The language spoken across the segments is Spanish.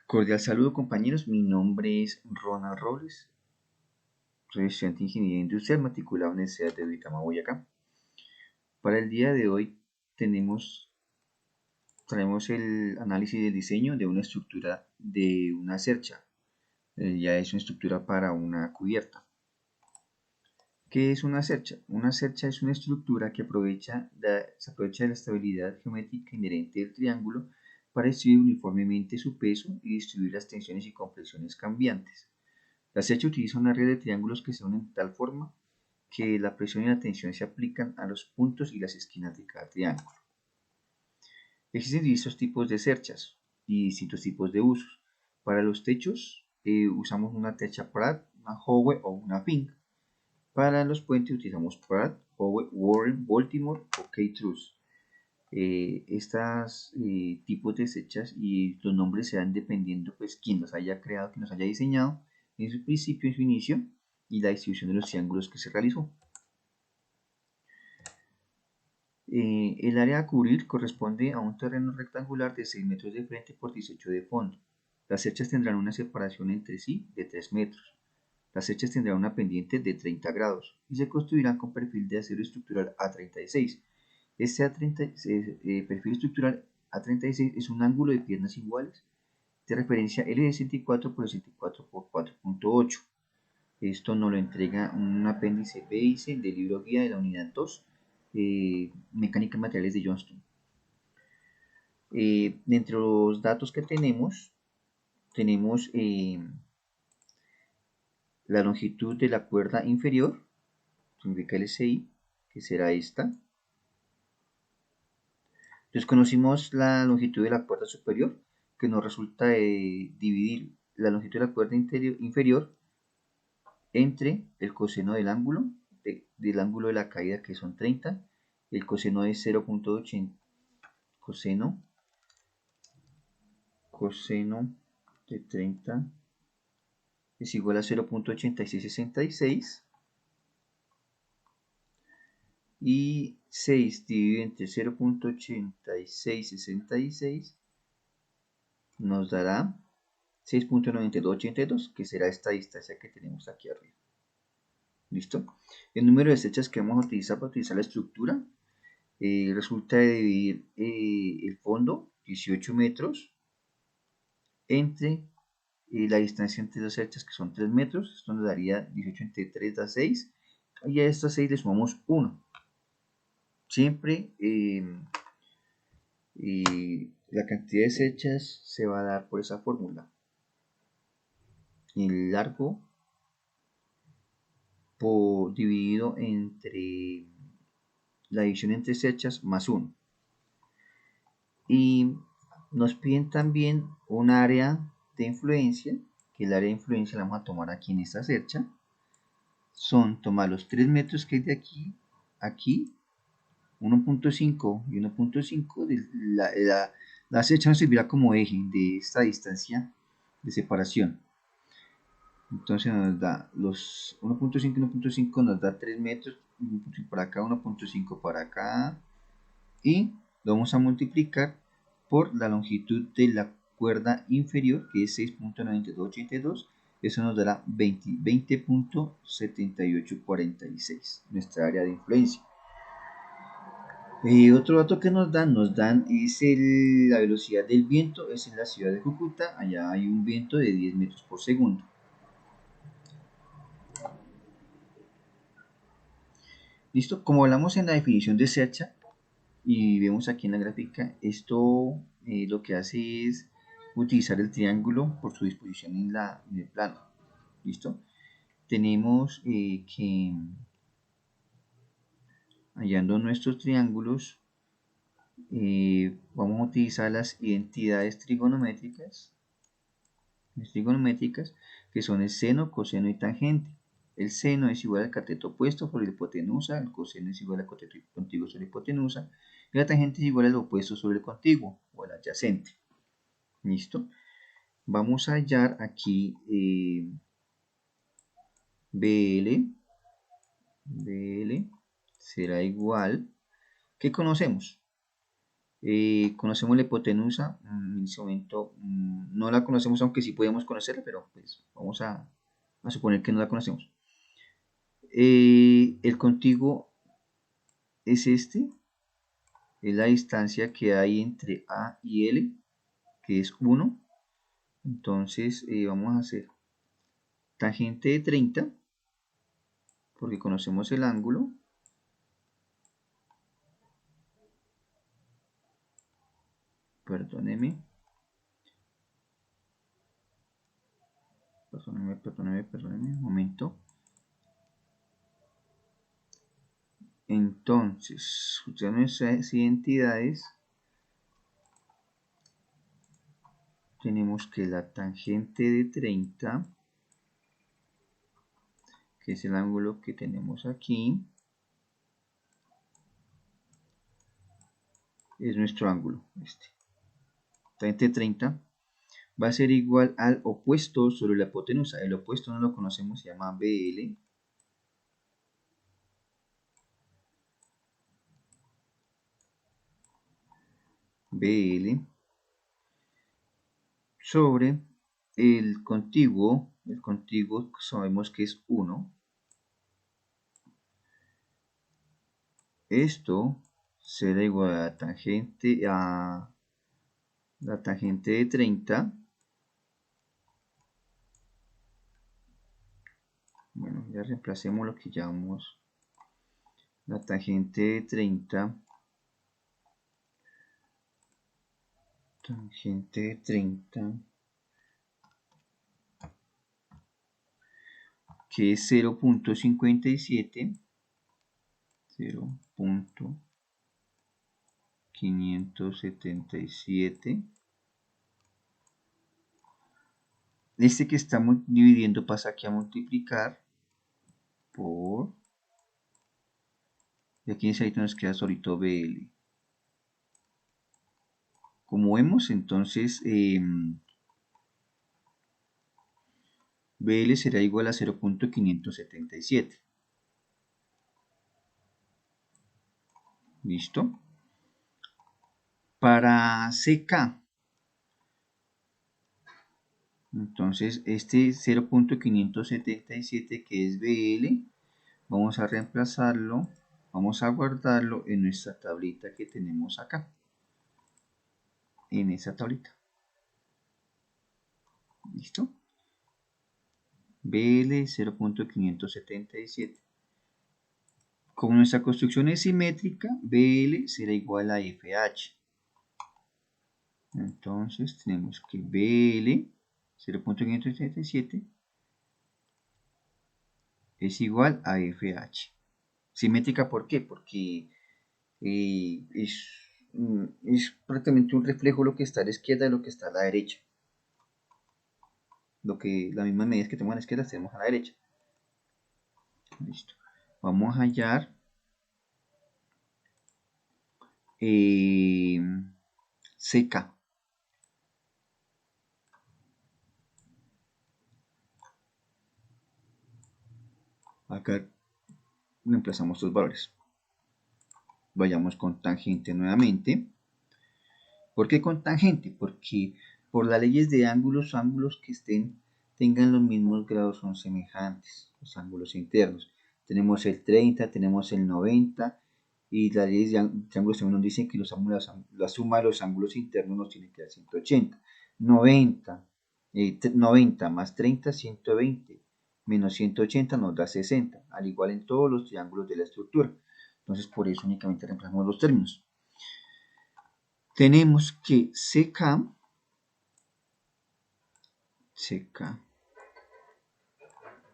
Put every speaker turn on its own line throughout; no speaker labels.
Cordial saludo compañeros, mi nombre es Ronald Robles, soy estudiante de Ingeniería Industrial matriculado en el CEA de Duitama, Boyacá. Para el día de hoy traemos el análisis del diseño de una estructura de una cercha. Ya es una estructura para una cubierta. ¿Qué es una cercha? Una cercha es una estructura que se aprovecha de la estabilidad geométrica inherente del triángulo para distribuir uniformemente su peso y distribuir las tensiones y compresiones cambiantes. La cercha utiliza una red de triángulos que se unen de tal forma que la presión y la tensión se aplican a los puntos y las esquinas de cada triángulo. Existen distintos tipos de cerchas y distintos tipos de usos. Para los techos usamos una techa Pratt, una Howe o una Fink. Para los puentes utilizamos Pratt, Howe, Warren, Baltimore o K-Truss. Estos tipos de cerchas y los nombres se dan dependiendo pues quién los haya creado, quién los haya diseñado en su principio, en su inicio y la distribución de los triángulos que se realizó. El área a cubrir corresponde a un terreno rectangular de 6 metros de frente por 18 de fondo. Las cerchas tendrán una separación entre sí de 3 metros. Las cerchas tendrán una pendiente de 30 grados y se construirán con perfil de acero estructural A36. Este perfil estructural A36 es un ángulo de piernas iguales de referencia L de 64 por 64 por 4.8. Esto nos lo entrega un apéndice B y C del libro guía de la unidad 2, Mecánica de Materiales de Johnston. Entre los datos que tenemos la longitud de la cuerda inferior, significa LCI, que será esta. Desconocimos la longitud de la cuerda superior, que nos resulta dividir la longitud de la cuerda inferior entre el coseno del ángulo de la caída, que son 30, el coseno es 0.80, coseno de 30 es igual a 0.8666 y 6 dividido entre 0.8666 nos dará 6.9282, que será esta distancia que tenemos aquí arriba. ¿Listo? El número de cerchas que vamos a utilizar para utilizar la estructura resulta de dividir el fondo, 18 metros, entre la distancia entre dos cerchas, que son 3 metros. Esto nos daría 18 entre 3 da 6. Y a estas 6 le sumamos 1. Siempre la cantidad de cerchas se va a dar por esa fórmula. El largo dividido entre la división entre cerchas más 1. Y nos piden también un área de influencia, que el área de influencia la vamos a tomar aquí en esta cercha. Son tomar los 3 metros que hay de aquí, 1.5 y 1.5. La cercha nos servirá como eje de esta distancia de separación. Entonces nos da los 1.5 y 1.5 nos da 3 metros, 1.5 para acá, 1.5 para acá, y lo vamos a multiplicar por la longitud de la cuerda inferior, que es 6.9282. Eso nos dará 20.7846, nuestra área de influencia. Otro dato que nos dan es la velocidad del viento. Es en la ciudad de Cúcuta. Allá hay un viento de 10 metros por segundo. Listo, como hablamos en la definición de cercha y vemos aquí en la gráfica, esto lo que hace es utilizar el triángulo por su disposición en el plano. Listo, tenemos que hallando nuestros triángulos vamos a utilizar las identidades trigonométricas, que son el seno, coseno y tangente. El seno es igual al cateto opuesto sobre la hipotenusa, el coseno es igual al cateto contiguo sobre la hipotenusa, y la tangente es igual al opuesto sobre el contiguo o el adyacente. ¿Listo? Vamos a hallar aquí BL será igual, ¿qué conocemos? Conocemos la hipotenusa, en este momento no la conocemos, aunque sí podemos conocerla, pero pues vamos a suponer que no la conocemos. El contiguo es este, es la distancia que hay entre A y L, que es 1. Entonces vamos a hacer tangente de 30, porque conocemos el ángulo. Perdóneme, un momento. Entonces, ya nuestras identidades, tenemos que la tangente de 30, que es el ángulo que tenemos aquí, es nuestro ángulo, tangente de 30 va a ser igual al opuesto sobre la hipotenusa. El opuesto no lo conocemos, se llama BL. BL sobre el contiguo sabemos que es 1. Esto será igual a la tangente de 30. Bueno, ya reemplacemos lo que llamamos la tangente de 30. Tangente de 30, que es 0.57, 0.577. Este que estamos dividiendo pasa aquí a multiplicar por, y aquí ahorita nos queda solito BL. Como vemos, entonces BL será igual a 0.577. ¿Listo? Para CK, entonces este 0.577 que es BL, vamos a reemplazarlo, vamos a guardarlo en nuestra tablita que tenemos acá, en esa tablita. ¿Listo? BL 0.577. Como nuestra construcción es simétrica, BL será igual a FH. Entonces tenemos que BL 0.577 es igual a FH. Simétrica, ¿por qué? Porque es prácticamente un reflejo lo que está a la izquierda de lo que está a la derecha. Las mismas medidas que tenemos a la izquierda las tenemos a la derecha. Listo. Vamos a hallar CK. Acá reemplazamos estos valores. Vayamos con tangente nuevamente. ¿Por qué con tangente? Porque por las leyes de ángulos que tengan los mismos grados son semejantes, los ángulos internos. Tenemos el 30, tenemos el 90 y las leyes de ángulos también nos dicen que la suma de los ángulos internos nos tiene que dar 180. 90 más 30, 120, menos 180 nos da 60, al igual en todos los triángulos de la estructura. Entonces por eso únicamente reemplazamos los términos. Tenemos que CK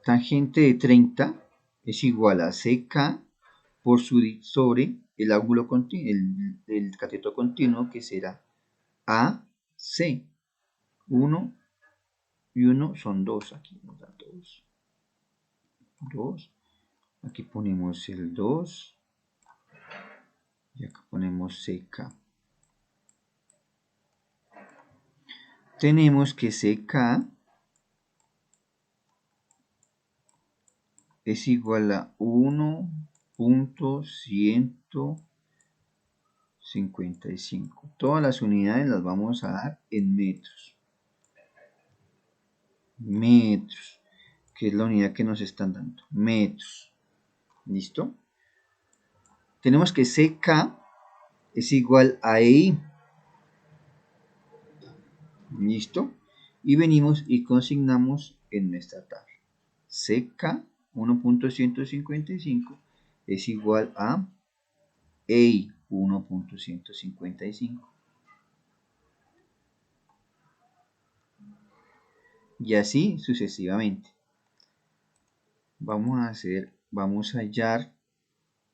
tangente de 30 es igual a CK sobre el ángulo continuo, el cateto continuo, que será AC. 1 y 1 son 2, aquí nos da 2. Aquí ponemos el 2 y acá ponemos CK. Tenemos que CK es igual a 1.100 55. Todas las unidades las vamos a dar en metros. Metros, que es la unidad que nos están dando. Metros. ¿Listo? Tenemos que CK es igual a EI. ¿Listo? Y venimos y consignamos en nuestra tabla. CK 1.155 es igual a EI 1.155. Y así sucesivamente. Vamos a hallar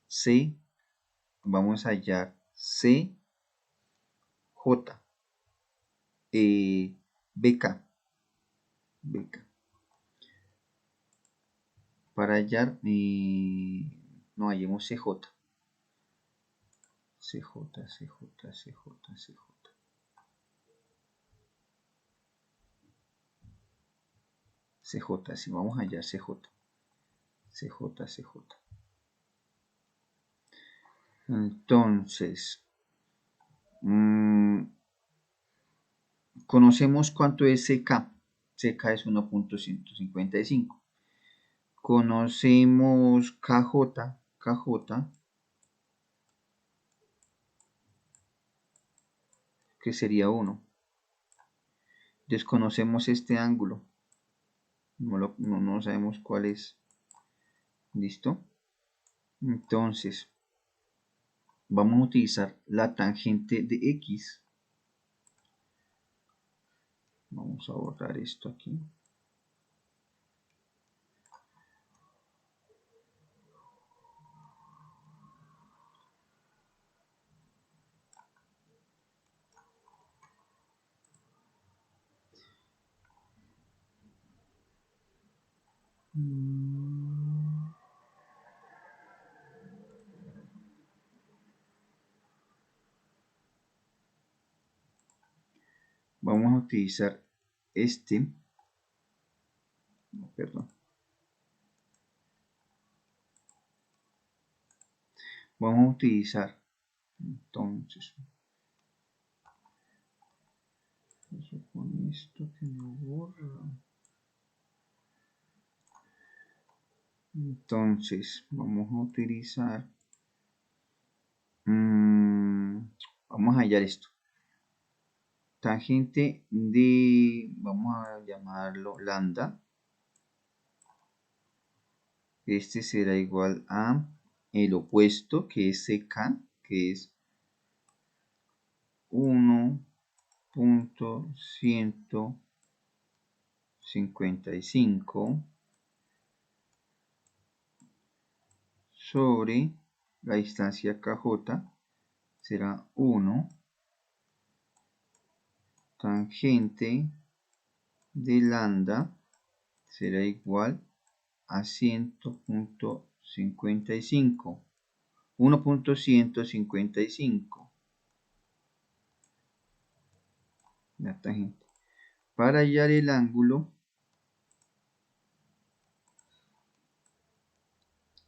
C, vamos a hallar C, J, BK. Para hallar, no hallemos CJ. CJ, si vamos a hallar CJ. Entonces, conocemos cuánto es CK. CK es 1.155. Conocemos KJ. Que sería 1. Desconocemos este ángulo. No sabemos cuál es. ¿Listo? Entonces, vamos a utilizar la tangente de X. Vamos a borrar esto aquí. Vamos a utilizar este. Perdón. Vamos a utilizar entonces con esto que me borra. Entonces vamos a utilizar vamos a hallar esto, tangente de, vamos a llamarlo lambda. Este será igual a el opuesto, que es CK, que es 1.155 sobre la distancia KJ será 1 tangente de lambda será igual a 100.55, 1.155 la tangente. Para hallar el ángulo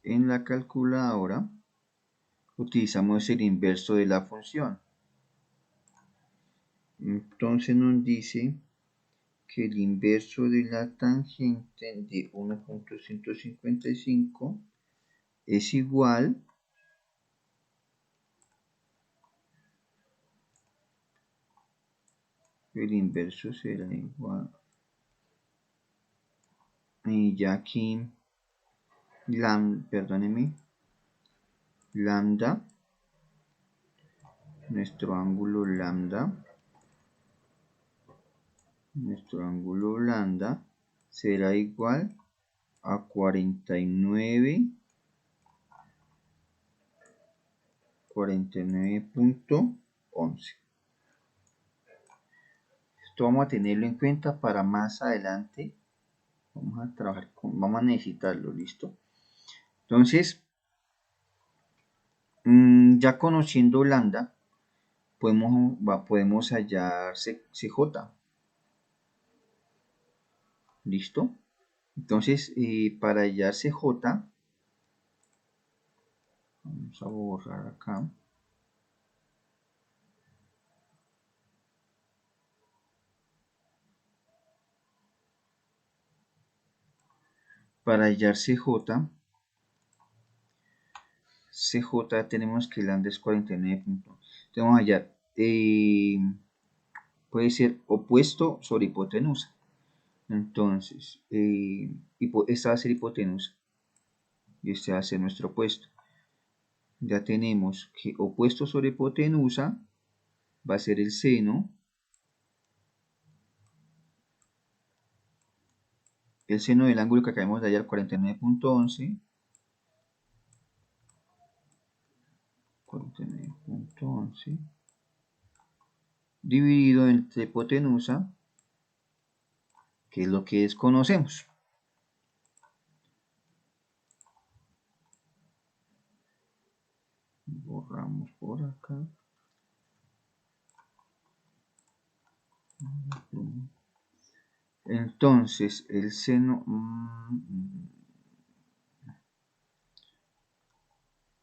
en la calculadora utilizamos el inverso de la función. Entonces nos dice que el inverso de la tangente de 1.155 es igual el inverso será igual y ya aquí lambda, nuestro ángulo lambda será igual a 49.11. Esto vamos a tenerlo en cuenta para más adelante. Vamos a trabajar vamos a necesitarlo, ¿listo? Entonces, ya conociendo lambda, podemos hallar CJ. ¿Listo? Entonces, para hallar CJ, vamos a borrar acá. Para hallar CJ tenemos que lambda es 49 puntos. Vamos a hallar, puede ser opuesto sobre hipotenusa. Entonces, esta va a ser hipotenusa y este va a ser nuestro opuesto. Ya tenemos que opuesto sobre hipotenusa va a ser el seno. El seno del ángulo que acabamos de hallar, 49.11. 49.11 dividido entre hipotenusa, que es lo que desconocemos. Borramos por acá. Entonces, el seno...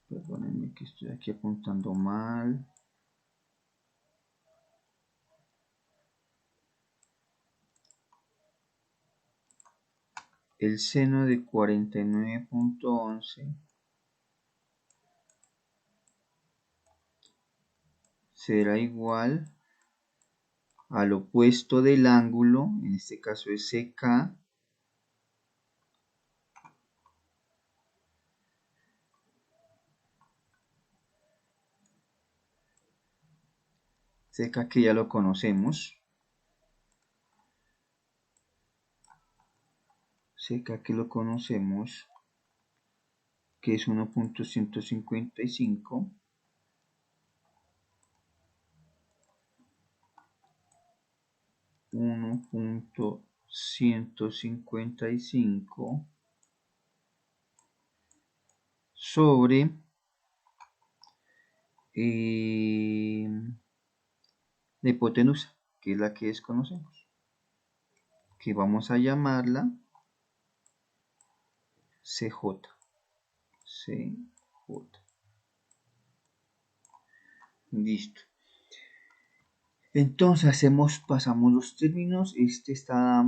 perdónenme que estoy aquí apuntando mal. El seno de 49.11 será igual al opuesto del ángulo, en este caso es CK, que ya lo conocemos, que lo conocemos, que es 1.155, sobre la hipotenusa, que es la que desconocemos, que vamos a llamarla CJ. Listo. Entonces pasamos los términos, este está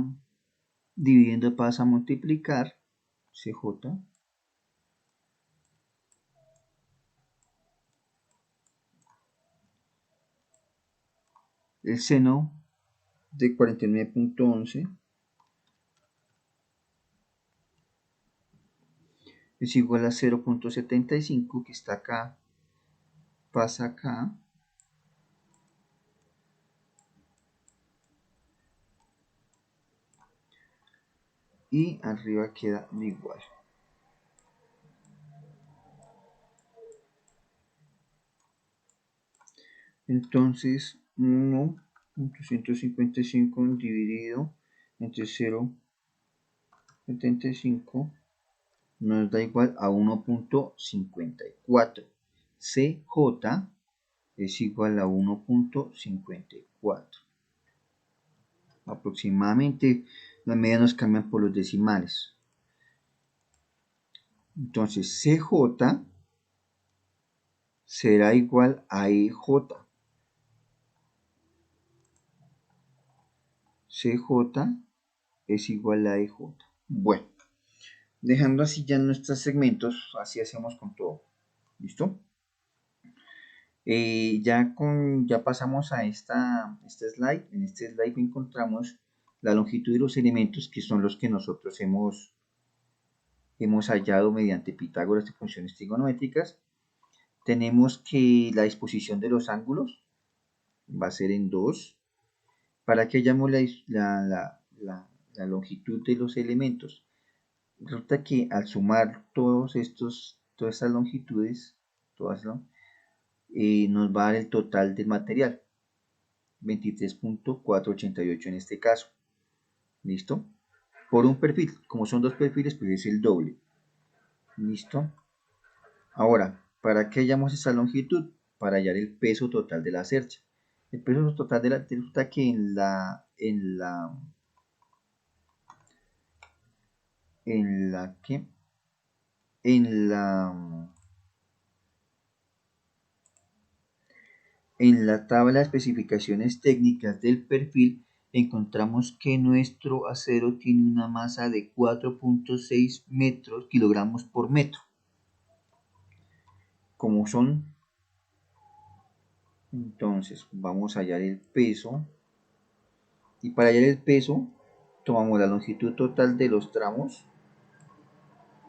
dividiendo, pasa a multiplicar, CJ, el seno de 49.11 es igual a 0.75, que está acá, pasa acá, y arriba queda igual. Entonces 1.155 dividido entre 0.75 nos da igual a 1.54. CJ es igual a 1.54. Aproximadamente las medidas nos cambian por los decimales. Entonces CJ será igual a EJ. CJ es igual a EJ. Bueno, dejando así ya nuestros segmentos, así hacemos con todo. ¿Listo? Ya pasamos a este slide. En este slide encontramos la longitud de los elementos, que son los que nosotros hemos hallado mediante Pitágoras de funciones trigonométricas. Tenemos que la disposición de los ángulos va a ser en 2. Para que hallamos la longitud de los elementos, resulta que al sumar todas estas longitudes, nos va a dar el total del material, 23.488 en este caso. ¿Listo? Por un perfil, como son dos perfiles, pues es el doble. ¿Listo? Ahora, ¿para qué hallamos esa longitud? Para hallar el peso total de la cercha. El peso total de la cercha, que en la tabla de especificaciones técnicas del perfil encontramos que nuestro acero tiene una masa de 4.6 kilogramos por metro. Como son, entonces vamos a hallar el peso, y para hallar el peso tomamos la longitud total de los tramos,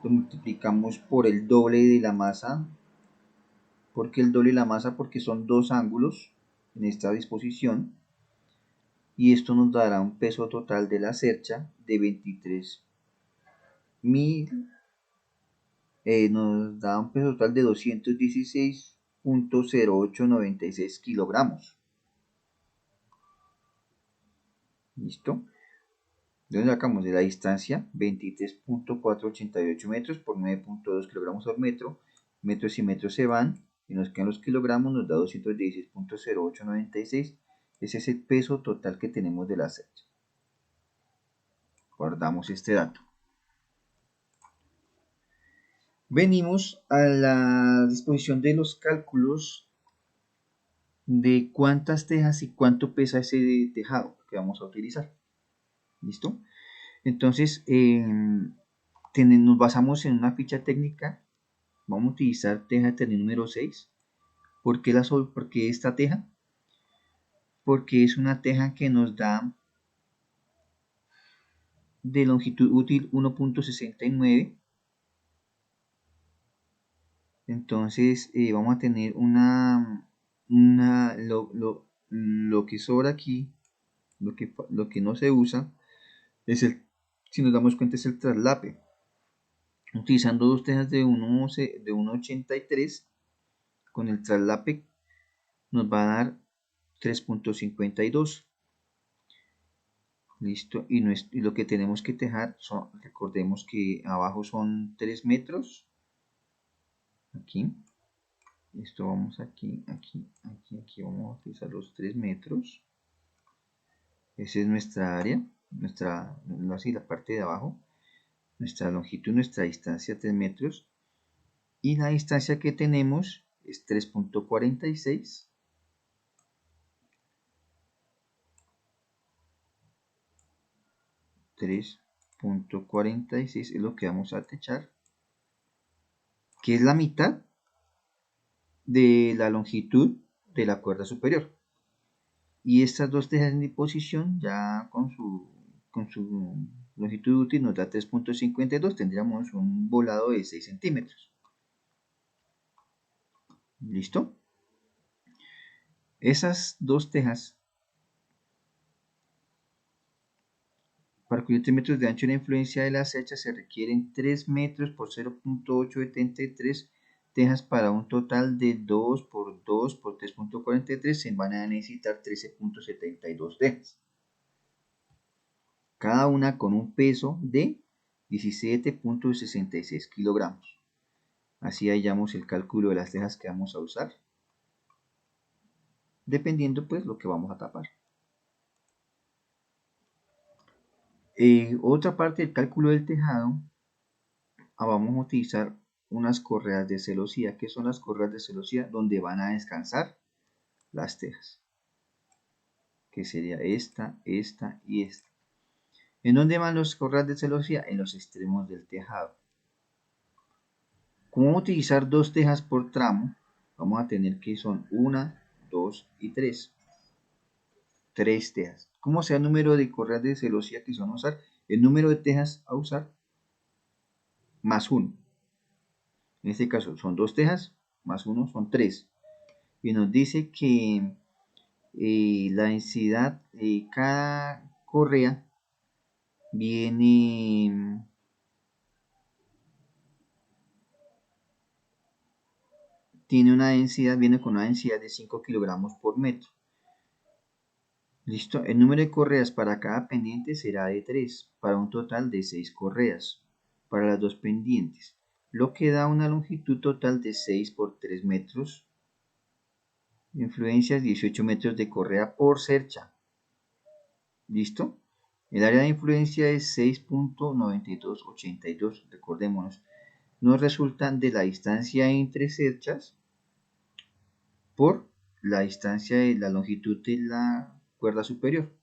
lo multiplicamos por el doble de la masa. ¿Por qué el doble de la masa? Porque son dos ángulos en esta disposición, y esto nos dará un peso total de la cercha de 23.000, nos da un peso total de 216.0896 kilogramos. ¿Listo? ¿De dónde sacamos? De la distancia 23.488 metros por 9.2 kilogramos por metro. Metros y metros se van y nos quedan los kilogramos, nos da 216.0896. Ese es el peso total que tenemos de la cercha. Guardamos este dato. Venimos a la disposición de los cálculos de cuántas tejas y cuánto pesa ese tejado que vamos a utilizar. ¿Listo? Entonces, nos basamos en una ficha técnica. Vamos a utilizar teja de ternil número 6. ¿Por qué esta teja? Porque es una teja que nos da de longitud útil 1.69. Entonces vamos a tener lo que sobra aquí, lo que no se usa, si nos damos cuenta, es el traslape. Utilizando dos tejas de 1.83, con el traslape nos va a dar 3.52. Listo, y lo que tenemos que tejar recordemos que abajo son 3 metros. Aquí, esto vamos aquí, vamos a utilizar los 3 metros. Esa es nuestra área, así la parte de abajo, nuestra longitud, nuestra distancia 3 metros, y la distancia que tenemos es 3.46. 3.46 es lo que vamos a techar, que es la mitad de la longitud de la cuerda superior. Y estas dos tejas en disposición, ya con su longitud útil, nos da 3.52. Tendríamos un volado de 6 centímetros. ¿Listo? Esas dos tejas, para cubrir 3 metros de ancho, la influencia de la cercha se requieren 3 metros por 0.873 tejas para un total de 2 por 2 por 3.43. Se van a necesitar 13.72 tejas, cada una con un peso de 17.66 kilogramos. Así hallamos el cálculo de las tejas que vamos a usar, dependiendo pues lo que vamos a tapar. Otra parte del cálculo del tejado, vamos a utilizar unas correas de celosía. ¿Qué son las correas de celosía? Donde van a descansar las tejas, que sería esta, esta y esta. ¿En dónde van las correas de celosía? En los extremos del tejado. Como vamos a utilizar dos tejas por tramo, vamos a tener que son 1, 2 y 3. 3 tejas. ¿Cómo sea el número de correas de celosía que se van a usar? El número de tejas a usar más 1. En este caso son 2 tejas más 1 son 3. Y nos dice que la densidad de cada correa viene viene con una densidad de 5 kilogramos por metro. Listo, el número de correas para cada pendiente será de 3, para un total de 6 correas para las dos pendientes, lo que da una longitud total de 6 por 3 metros. Influencias 18 metros de correa por cercha. ¿Listo? El área de influencia es 6.9282. Recordémonos, nos resultan de la distancia entre cerchas por la distancia de la longitud de la cuerda superior.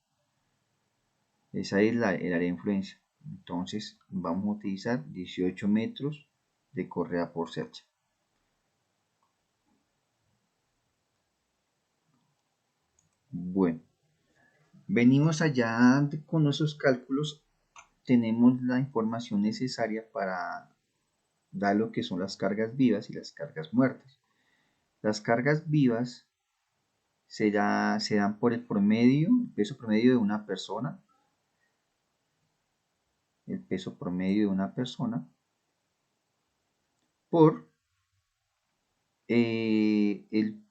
Esa es el área de influencia. Entonces vamos a utilizar 18 metros de correa por cercha. Bueno, venimos allá con nuestros cálculos. Tenemos la información necesaria para dar lo que son las cargas vivas y las cargas muertas. Las cargas vivas se dan por el promedio, el peso promedio de una persona, por el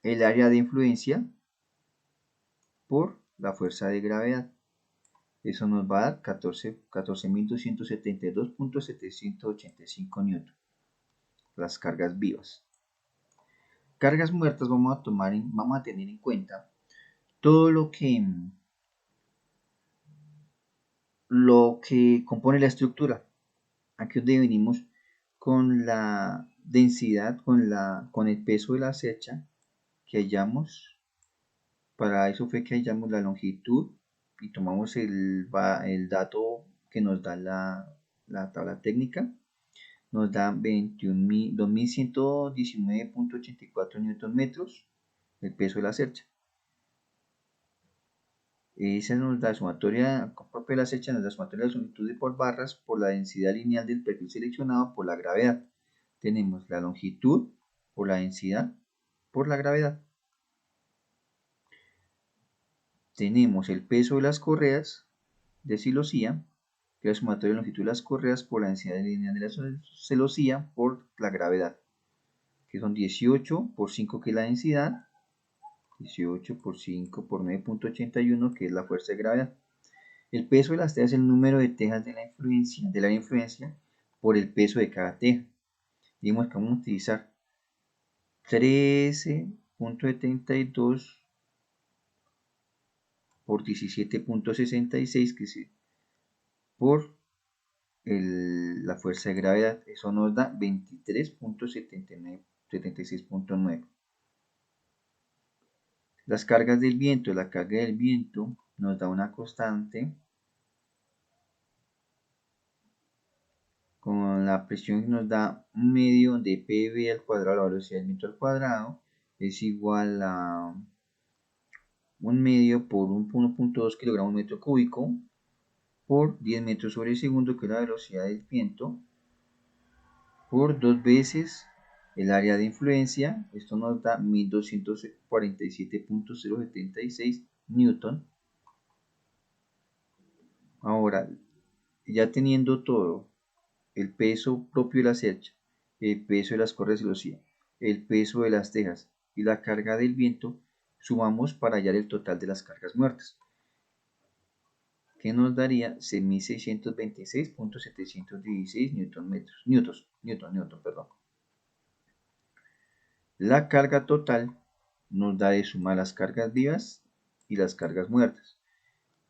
área de influencia por la fuerza de gravedad. Eso nos va a dar 14.272.785 newton. Las cargas vivas. Cargas muertas vamos a tener en cuenta todo lo que compone la estructura. Aquí donde venimos con la densidad, con el peso de la cercha que hallamos. Para eso fue que hallamos la longitud y tomamos el dato que nos da la tabla técnica. Nos da 21.219.84 Nm el peso de la cercha. Esa nos da sumatoria propia de la cercha, nos da sumatoria de las longitudes por barras por la densidad lineal del perfil seleccionado por la gravedad. Tenemos la longitud por la densidad por la gravedad. Tenemos el peso de las correas de celosía, que es la sumatoria de longitud de las correas por la densidad lineal de la celosía por la gravedad, que son 18 por 5, que es la densidad, 18 por 5 por 9.81, que es la fuerza de gravedad. El peso de las tejas es el número de tejas de la área de influencia por el peso de cada teja. Digamos que vamos a utilizar 13.72 por 17.66, que es por la fuerza de gravedad. Eso nos da 23.76.9. Las cargas del viento. La carga del viento nos da una constante con la presión que nos da un medio de PV al cuadrado, la velocidad del viento al cuadrado, es igual a un medio por 1.2 kilogramos metro cúbico por 10 metros sobre segundo, que es la velocidad del viento, por 2 veces el área de influencia. Esto nos da 1247.076 newton. Ahora, ya teniendo todo, el peso propio de la cercha, el peso de las correas de celosía, el peso de las tejas y la carga del viento, sumamos para hallar el total de las cargas muertas, que nos daría 6.626.716 newton. La carga total nos da de sumar las cargas vivas y las cargas muertas.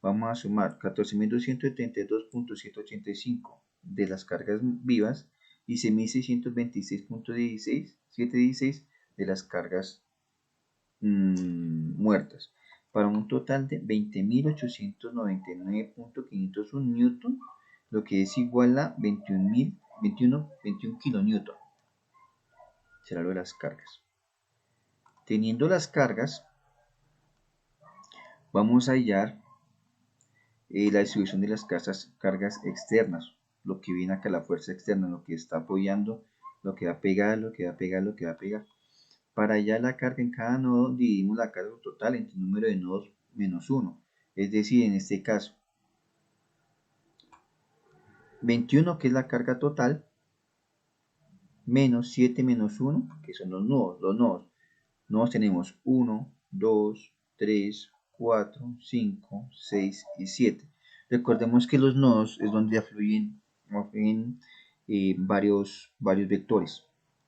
Vamos a sumar 14.272.785 de las cargas vivas y 6.626.716 de las cargas muertas, para un total de 20.899.501 newton, lo que es igual a 21 kilonewton. Será lo de las cargas. Teniendo las cargas, vamos a hallar la distribución de las cargas externas, lo que viene acá, la fuerza externa, lo que está apoyando, lo que va a pegar, lo que va a pegar, lo que va a pegar. Para hallar la carga en cada nodo, dividimos la carga total entre el número de nodos menos 1. Es decir, en este caso, 21, que es la carga total, menos 7 menos 1, que son los nodos. Los nodos tenemos 1, 2, 3, 4, 5, 6 y 7. Recordemos que los nodos es donde afluyen varios vectores.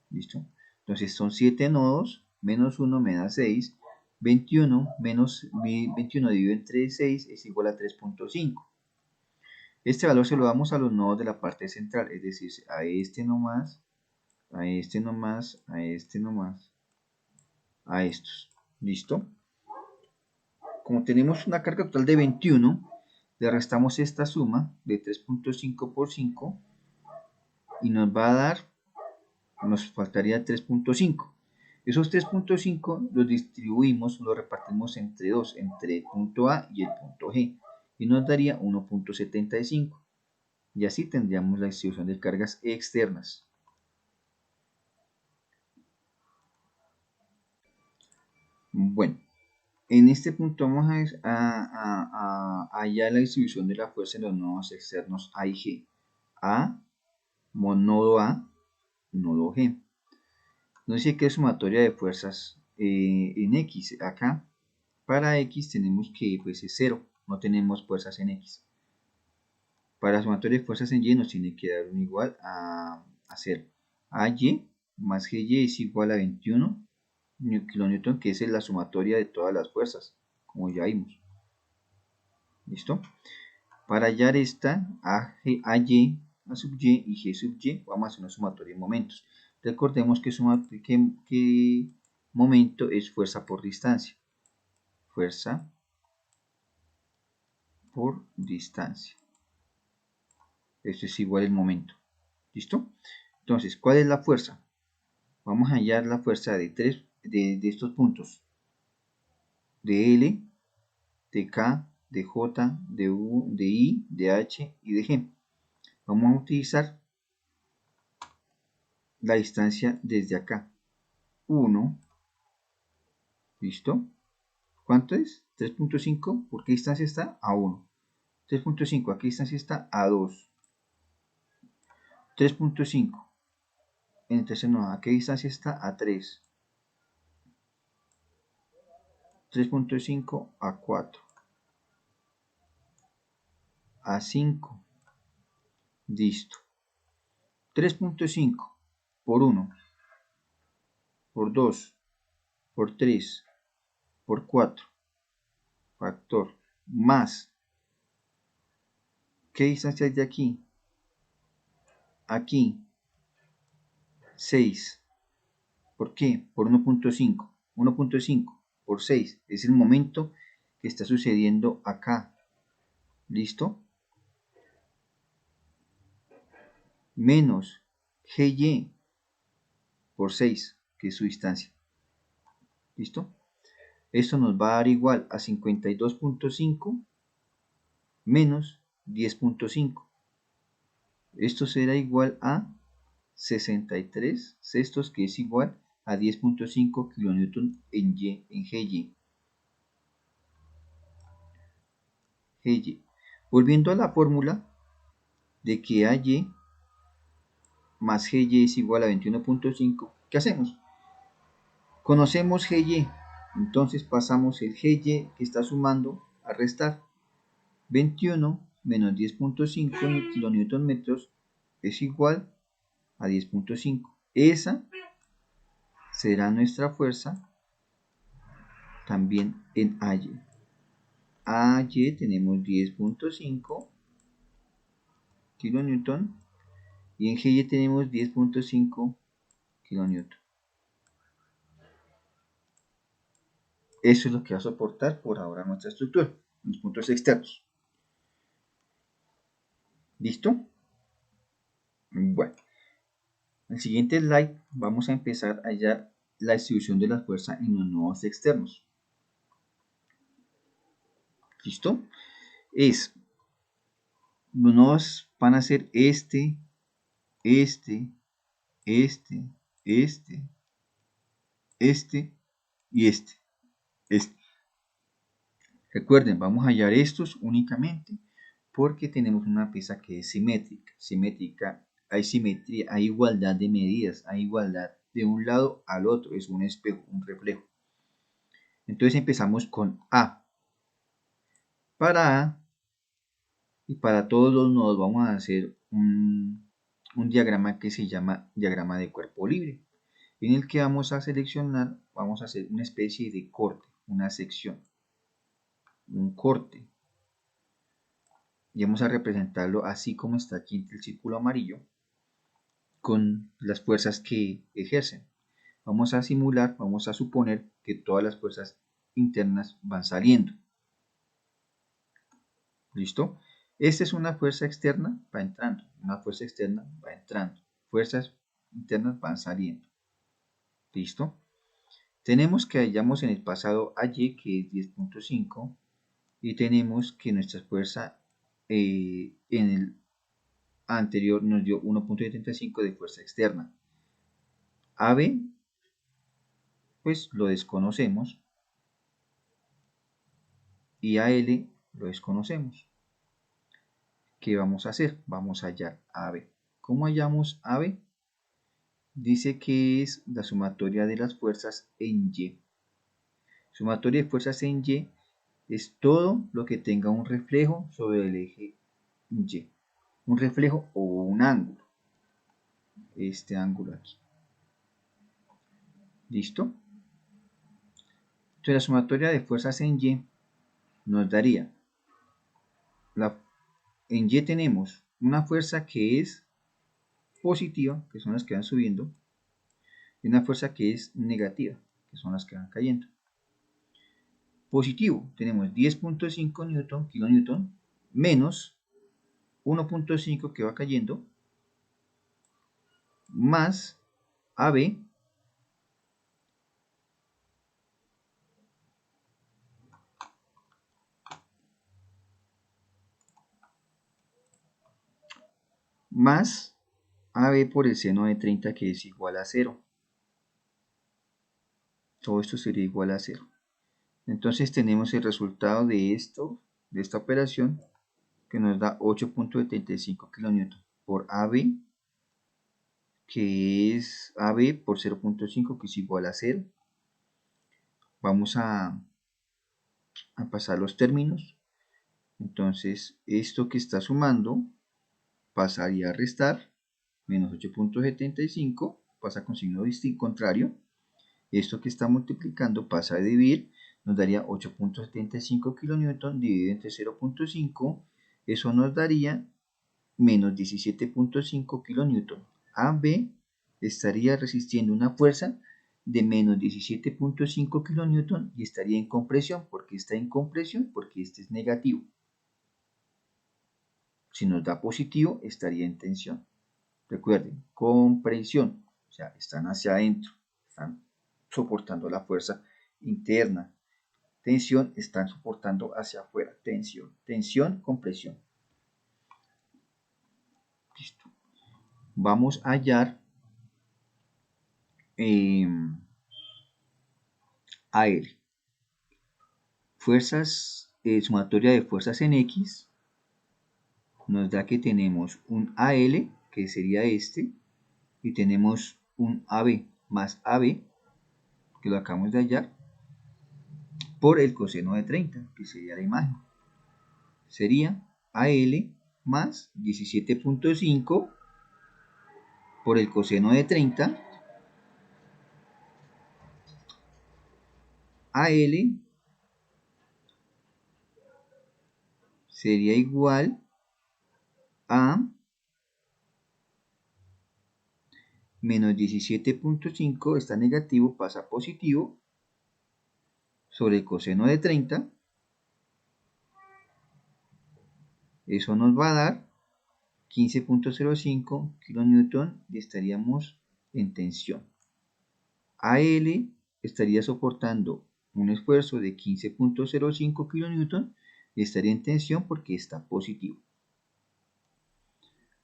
¿Listo? Entonces son 7 nodos, menos 1 me da 6. 21 dividido entre 6 es igual a 3.5. Este valor se lo damos a los nodos de la parte central, es decir, a este nomás, a este nomás, a este nomás, a estos. ¿Listo? Como tenemos una carga total de 21, le restamos esta suma de 3.5 por 5 y nos va a dar, nos faltaría 3.5. Esos 3.5 los distribuimos, los repartimos entre dos, entre el punto A y el punto G, y nos daría 1.75. Y así tendríamos la distribución de cargas externas. Bueno, en este punto vamos a hallar la distribución de la fuerza en los nodos externos A y G. Nodo A, nodo G. Nos dice que es sumatoria de fuerzas en X. Acá, para X tenemos que pues es 0, no tenemos fuerzas en X. Para la sumatoria de fuerzas en Y nos tiene que dar un igual a 0. AY más GY es igual a 21 kN, que es la sumatoria de todas las fuerzas, como ya vimos. ¿Listo? Para hallar esta, AY a sub Y y G sub Y, vamos a hacer una sumatoria de momentos. Recordemos que momento es fuerza por distancia. Fuerza por distancia. Esto es igual al momento. ¿Listo? Entonces, ¿cuál es la fuerza? Vamos a hallar la fuerza de estos puntos. De L, de K, de J, de U, de I, de H y de G. Vamos a utilizar la distancia desde acá. 1. ¿Listo? ¿Cuánto es? 3.5. ¿Por qué distancia está? A 1. 3.5. ¿A qué distancia está? A 2. 3.5. Entonces no, ¿a qué distancia está? A 3. 3.5 a 4. A 5. Listo. 3.5 por 1, por 2, por 3, por 4, factor, más. ¿Qué distancia hay de aquí? Aquí, 6. ¿Por qué? Por 1.5. 1.5 por 6 es el momento que está sucediendo acá. ¿Listo? Menos GY por 6, que es su distancia. ¿Listo? Esto nos va a dar igual a 52.5 menos 10.5. Esto será igual a 63 sextos, que es igual a 10.5 kN en GY. Volviendo a la fórmula de que AY más GY es igual a 21.5, ¿qué hacemos? Conocemos GY, entonces pasamos el GY que está sumando a restar. 21 menos 10.5 kN es igual a 10.5. Esa será nuestra fuerza también en AY. AY tenemos 10.5 kN y en GY tenemos 10.5 kN. Eso es lo que va a soportar por ahora nuestra estructura, los puntos externos. ¿Listo? Bueno, en el siguiente slide vamos a empezar a hallar la distribución de la fuerza en los nodos externos. ¿Listo? Los nodos van a ser este, este y este. Recuerden, vamos a hallar estos únicamente porque tenemos una pieza que es simétrica. Hay simetría, hay igualdad de medidas, hay igualdad de un lado al otro, es un espejo, un reflejo. Entonces empezamos con A. Para A y para todos los nodos vamos a hacer un diagrama que se llama diagrama de cuerpo libre, en el que vamos a seleccionar, vamos a hacer una especie de corte, una sección, un corte. Y vamos a representarlo así como está aquí en el círculo amarillo, con las fuerzas que ejercen. Vamos a simular, vamos a suponer que todas las fuerzas internas van saliendo. ¿Listo? Esta es una fuerza externa, va entrando. Una fuerza externa va entrando. Fuerzas internas van saliendo. ¿Listo? Tenemos que hallamos en el pasado a Y, que es 10.5, y tenemos que nuestra fuerza en el anterior nos dio 1.75 de fuerza externa. AB, pues lo desconocemos, y AL lo desconocemos. ¿Qué vamos a hacer? Vamos a hallar AB. ¿Cómo hallamos AB? Dice que es la sumatoria de las fuerzas en Y. Sumatoria de fuerzas en Y es todo lo que tenga un reflejo sobre el eje Y. Un reflejo o un ángulo. Este ángulo aquí. ¿Listo? Entonces la sumatoria de fuerzas en Y nos daría, en Y tenemos una fuerza que es positiva, que son las que van subiendo, y una fuerza que es negativa, que son las que van cayendo. Positivo, tenemos 10.5 kilonewton menos 1.5 que va cayendo, más AB, más AB por el seno de 30, que es igual a 0. Todo esto sería igual a 0. Entonces tenemos el resultado de esta operación, que nos da 8.75 kN por AB, que es AB por 0.5, que es igual a 0. Vamos a pasar los términos. Entonces esto que está sumando pasaría a restar, menos 8.75 pasa con signo contrario. Esto que está multiplicando pasa a dividir, nos daría 8.75 kN dividido entre 0.5, eso nos daría menos 17.5 kN. AB estaría resistiendo una fuerza de menos 17.5 kN y estaría en compresión. ¿Por qué está en compresión? Porque este es negativo. Si nos da positivo, estaría en tensión. Recuerden, compresión, o sea, están hacia adentro, están soportando la fuerza interna. Tensión, están soportando hacia afuera. Tensión, tensión, compresión. Listo. Vamos a hallar AL. Fuerzas, sumatoria de fuerzas en X, nos da que tenemos un AL, que sería este, y tenemos un AB más AB, que lo acabamos de hallar, por el coseno de 30, que sería la imagen. Sería AL más 17.5 por el coseno de 30, AL sería igual a menos 17.5, está negativo, pasa a positivo, sobre el coseno de 30. Eso nos va a dar 15.05 kN y estaríamos en tensión. AL estaría soportando un esfuerzo de 15.05 kN y estaría en tensión porque está positivo.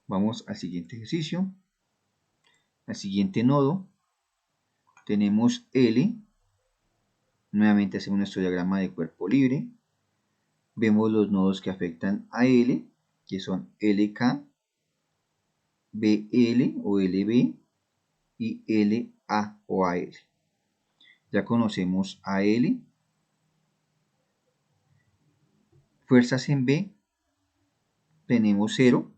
Vamos al siguiente ejercicio. Al siguiente nodo tenemos L. Nuevamente hacemos nuestro diagrama de cuerpo libre. Vemos los nodos que afectan a L, que son LK, BL o LB y LA o AL. Ya conocemos AL. Fuerzas en B tenemos 0.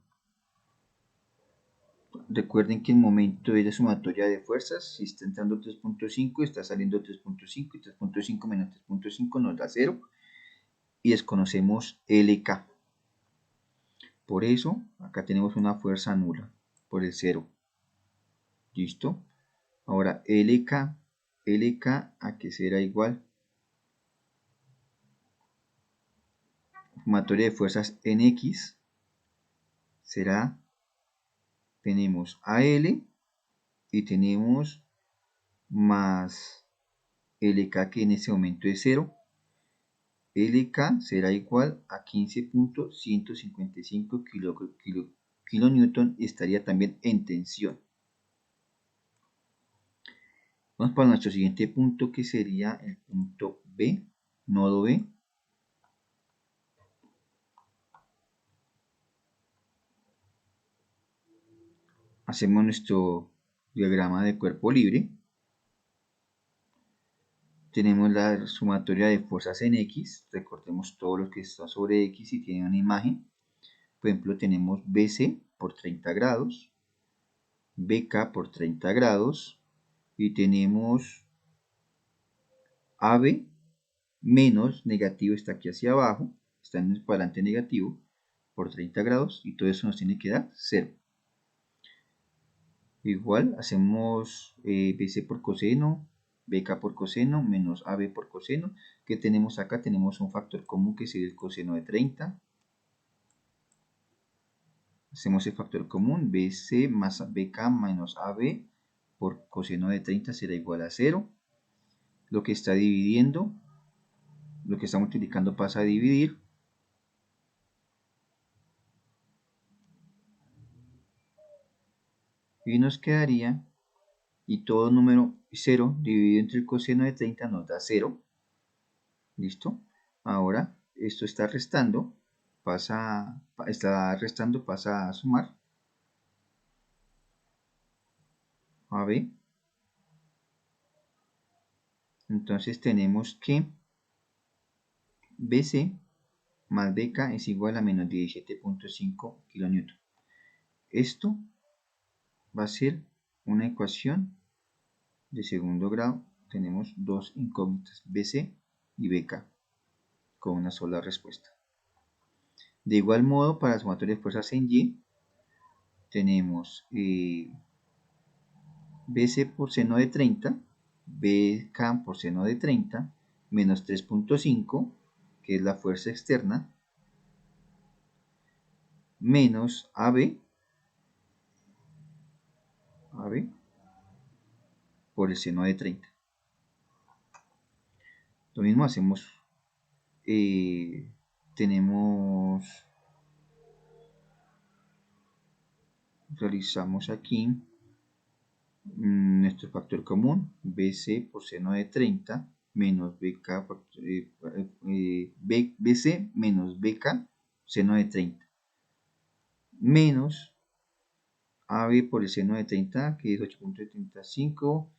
Recuerden que el momento es la sumatoria de fuerzas. Si está entrando 3.5, está saliendo 3.5 y 3.5 menos 3.5 nos da 0. Y desconocemos LK. Por eso acá tenemos una fuerza nula por el 0. ¿Listo? Ahora LK a que será igual. sumatoria de fuerzas en X será, tenemos AL y tenemos más LK, que en ese momento es 0. LK será igual a 15.155 kilonewton y estaría también en tensión. Vamos para nuestro siguiente punto, que sería el punto B, nodo B. Hacemos nuestro diagrama de cuerpo libre. Tenemos la sumatoria de fuerzas en X. Recordemos todo lo que está sobre X y tiene una imagen. Por ejemplo, tenemos BC por 30 grados, BK por 30 grados, y tenemos AB menos negativo, está aquí hacia abajo, está en el cuadrante negativo, por 30 grados, y todo eso nos tiene que dar 0. Igual hacemos BC por coseno, BK por coseno, menos AB por coseno. ¿Qué tenemos acá? Tenemos un factor común que sería el coseno de 30. Hacemos el factor común, BC más BK menos AB por coseno de 30 será igual a 0. Lo que está dividiendo, lo que está multiplicando pasa a dividir. Y nos quedaría, y todo número 0 dividido entre el coseno de 30 nos da 0. ¿Listo? Ahora esto está restando, pasa a sumar. AB. Entonces tenemos que BC más BK es igual a menos 17.5 kN. Esto va a ser una ecuación de segundo grado. Tenemos dos incógnitas, BC y BK, con una sola respuesta. De igual modo, para la sumatoria de fuerzas en Y, tenemos BC por seno de 30, BK por seno de 30, menos 3.5, que es la fuerza externa, menos AB por el seno de 30. Lo mismo hacemos, realizamos aquí nuestro factor común, BC por seno de 30 menos BK BC menos BK seno de 30 menos AB por el seno de 30, que es 8.75,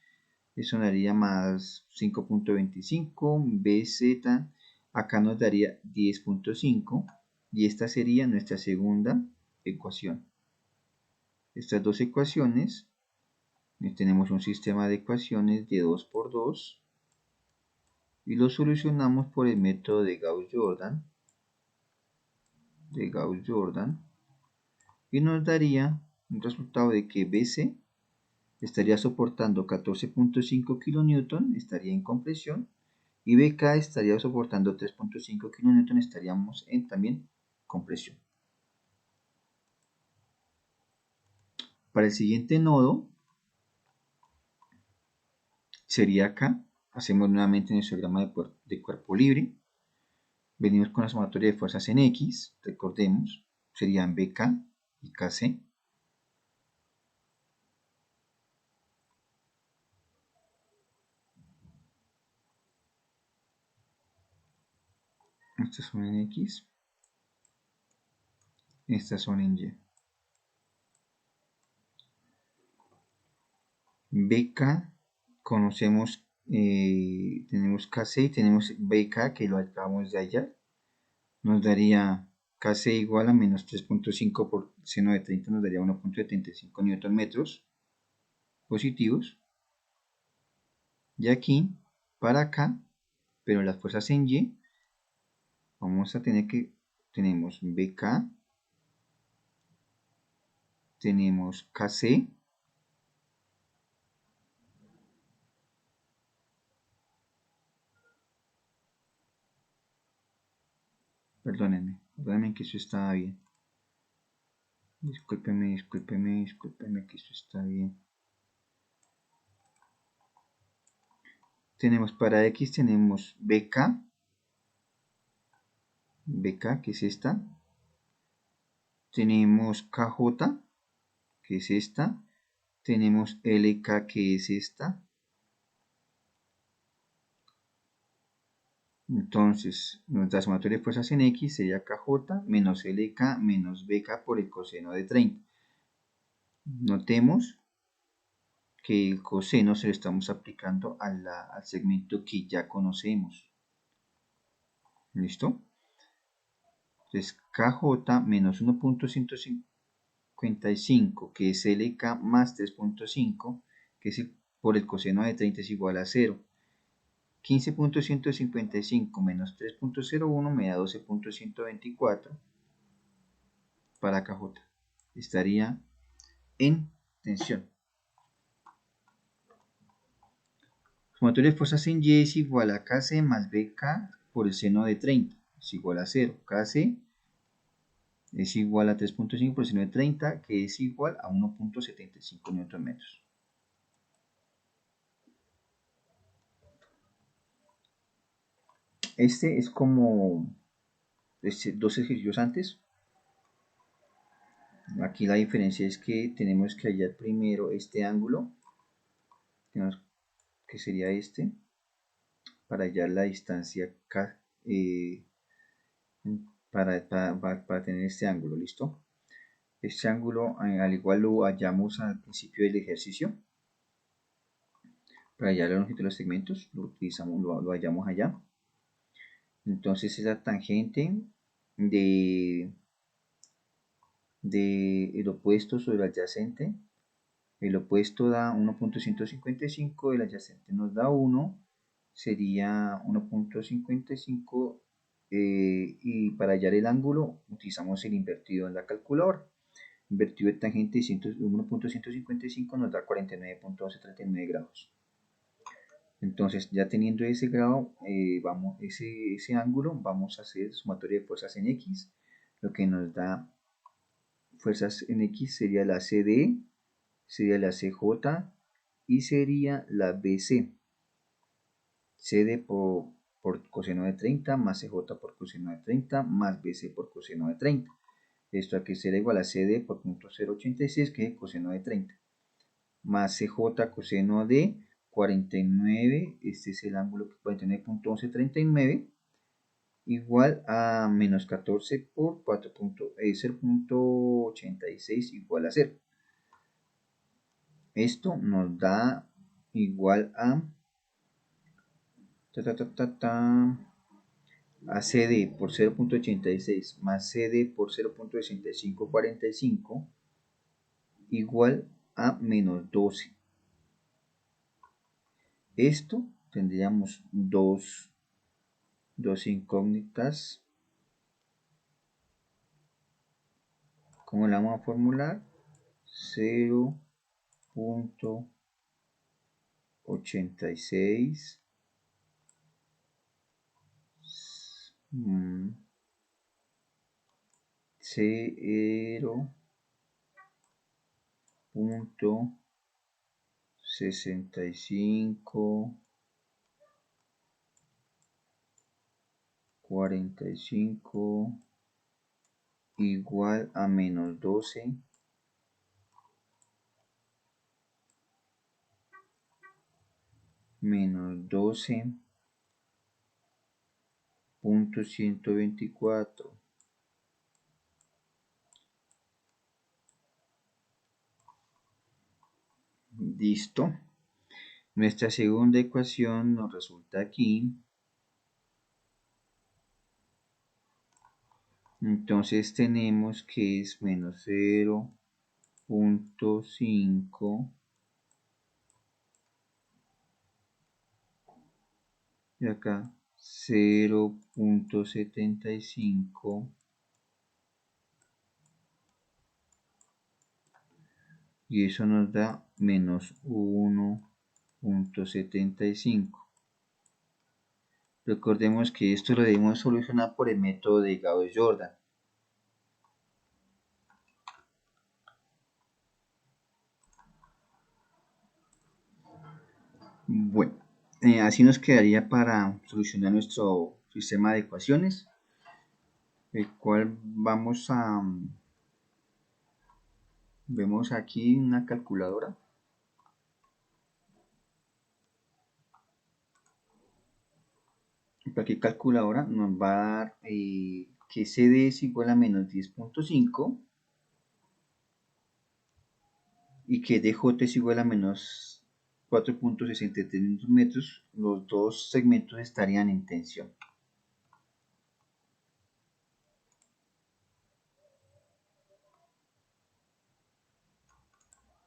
eso daría más 5.25, BZ acá nos daría 10.5, y esta sería nuestra segunda ecuación. Estas dos ecuaciones, tenemos un sistema de ecuaciones de 2 por 2 y lo solucionamos por el método de Gauss-Jordan, y nos daría un resultado de que BC estaría soportando 14.5 kN, estaría en compresión, y BK estaría soportando 3.5 kN, estaríamos en también compresión. Para el siguiente nodo sería acá. Hacemos nuevamente nuestro diagrama de cuerpo libre. Venimos con la sumatoria de fuerzas en X, recordemos, serían BK y KC. Estas son en X, estas son en Y. BK, conocemos, tenemos KC y tenemos BK, que lo acabamos de hallar. Nos daría KC igual a menos 3.5 por seno de 30, nos daría 1.75 Nm positivos. Y aquí, para acá, pero las fuerzas en Y, vamos a tener que, tenemos BK, tenemos KC, perdónenme que eso estaba bien. Discúlpenme que esto está bien. Tenemos para X, tenemos BK, que es esta. Tenemos KJ, que es esta. Tenemos LK, que es esta. Entonces, nuestra sumatoria de fuerzas en X sería KJ menos LK menos BK por el coseno de 30. Notemos que el coseno se lo estamos aplicando al segmento que ya conocemos. ¿Listo? Entonces, KJ menos 1.155, que es LK más 3.5, que es por el coseno de 30 es igual a 0. 15.155 menos 3.01 me da 12.124 para KJ. Estaría en tensión. Sumatoria de fuerzas en Y es igual a KC más BK por el seno de 30. Es igual a 0. KC es igual a 3.5 por el seno de 30, que es igual a 1.75 Nm. Este es como dos ejercicios antes. Aquí la diferencia es que tenemos que hallar primero este ángulo, que sería este, para hallar la distancia K, para tener este ángulo, ¿listo? Este ángulo, al igual lo hallamos al principio del ejercicio. Para hallar la longitud de los segmentos, lo hallamos allá. Entonces es la tangente de el opuesto sobre el adyacente. El opuesto da 1.155, el adyacente nos da 1, sería 1.55, y para hallar el ángulo utilizamos el invertido en la calculadora. Invertido de tangente de 1.155 nos da 49.1239 grados. Entonces, ya teniendo ese grado, ese ángulo, vamos a hacer sumatoria de fuerzas en X. Lo que nos da fuerzas en X sería la CD, sería la CJ y sería la BC. CD por coseno de 30 más CJ por coseno de 30 más BC por coseno de 30. Esto aquí será igual a CD por 0.086, que es coseno de 30, más CJ coseno de 49, este es el ángulo, 49.1139, igual a menos 14 por 0.86 igual a 0. Esto nos da igual a CD por 0.86 más CD por 0.6545 igual a menos 12. Esto tendríamos dos incógnitas. ¿Cómo la vamos a formular? 0.86 0.65 45 igual a menos 12 menos 12.124. Listo. Nuestra segunda ecuación nos resulta aquí. Entonces tenemos que es menos 0.5 y acá 0.75 y eso nos da menos 1.75. Recordemos que esto lo debemos solucionar por el método de Gauss-Jordan. Bueno, así nos quedaría para solucionar nuestro sistema de ecuaciones, el cual vemos aquí una calculadora. Cualquier calculadora nos va a dar que CD es igual a menos 10.5 y que DJ es igual a menos 4.63 metros. Los dos segmentos estarían en tensión.